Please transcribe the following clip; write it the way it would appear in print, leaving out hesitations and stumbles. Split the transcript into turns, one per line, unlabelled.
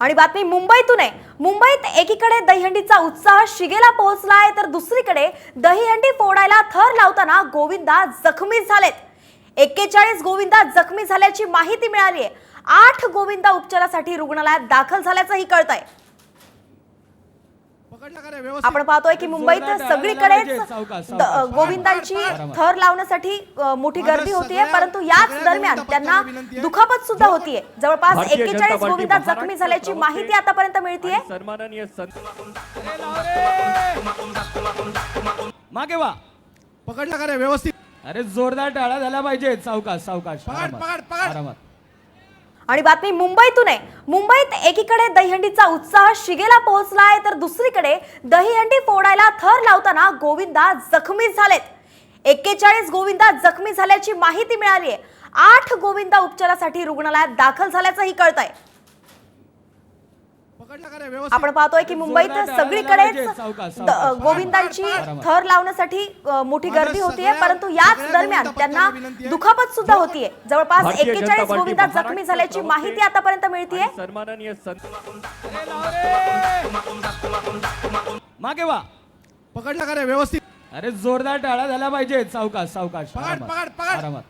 आणि बातमी मुंबईतून आहे। मुंबईत एकीकडे दहीहंडीचा उत्साह शिगेला पोहोचलाय तर दुसरीकडे दहीहंडी फोडायला थर लावताना गोविंदा जखमी झालेत। 41 गोविंदा जखमी झाल्याची माहिती मिळाली आहे। 8 गोविंदा उपचारासाठी रुग्णालयात दाखल झाल्याचंही कळतंय। आपण पाहतोय की मुंबईत सगळीकडेच गोविंदांची थर लावण्यासाठी मोठी गर्दी होतीये, परंतु याच दरम्यान त्यांना दुखापत सुद्धा होतीये। जवळपास 41 गोविंदा जखमी झाल्याची माहिती आतापर्यंत मिळतीये।
मागे वा,
पकडला का रे व्यवस्थित?
अरे जोरदार टाळा झाला पाहिजे। सावकाश सावकाश, आरामात।
आणि बातमी मुंबईतून आहे। मुंबईत एकीकडे दहीहंडीचा उत्साह शिगेला पोहोचलाय तर दुसरीकडे दहीहंडी फोडायला थर लावताना गोविंदा जखमी झालेत। 41 गोविंदा जखमी झाल्याची माहिती मिळाली आहे। 8 गोविंदा उपचारासाठी रुग्णालयात दाखल झाल्याचंही कळतंय। आपण पाहतोय की मुंबईत सगळीकडेच गोविंदांची थर लावण्यासाठी मोठी गर्दी होतीये, परंतु याच दरम्यान त्यांना दुखापत सुद्धा होतीये। जवळपास 41 गोविंदा जखमी झाल्याची माहिती आतापर्यंत मिळतीये।
मागे वा,
पकडला का रे व्यवस्थित?
अरे जोरदार टाळा झाला पाहिजे। सावकाश सावकाश, आरामात।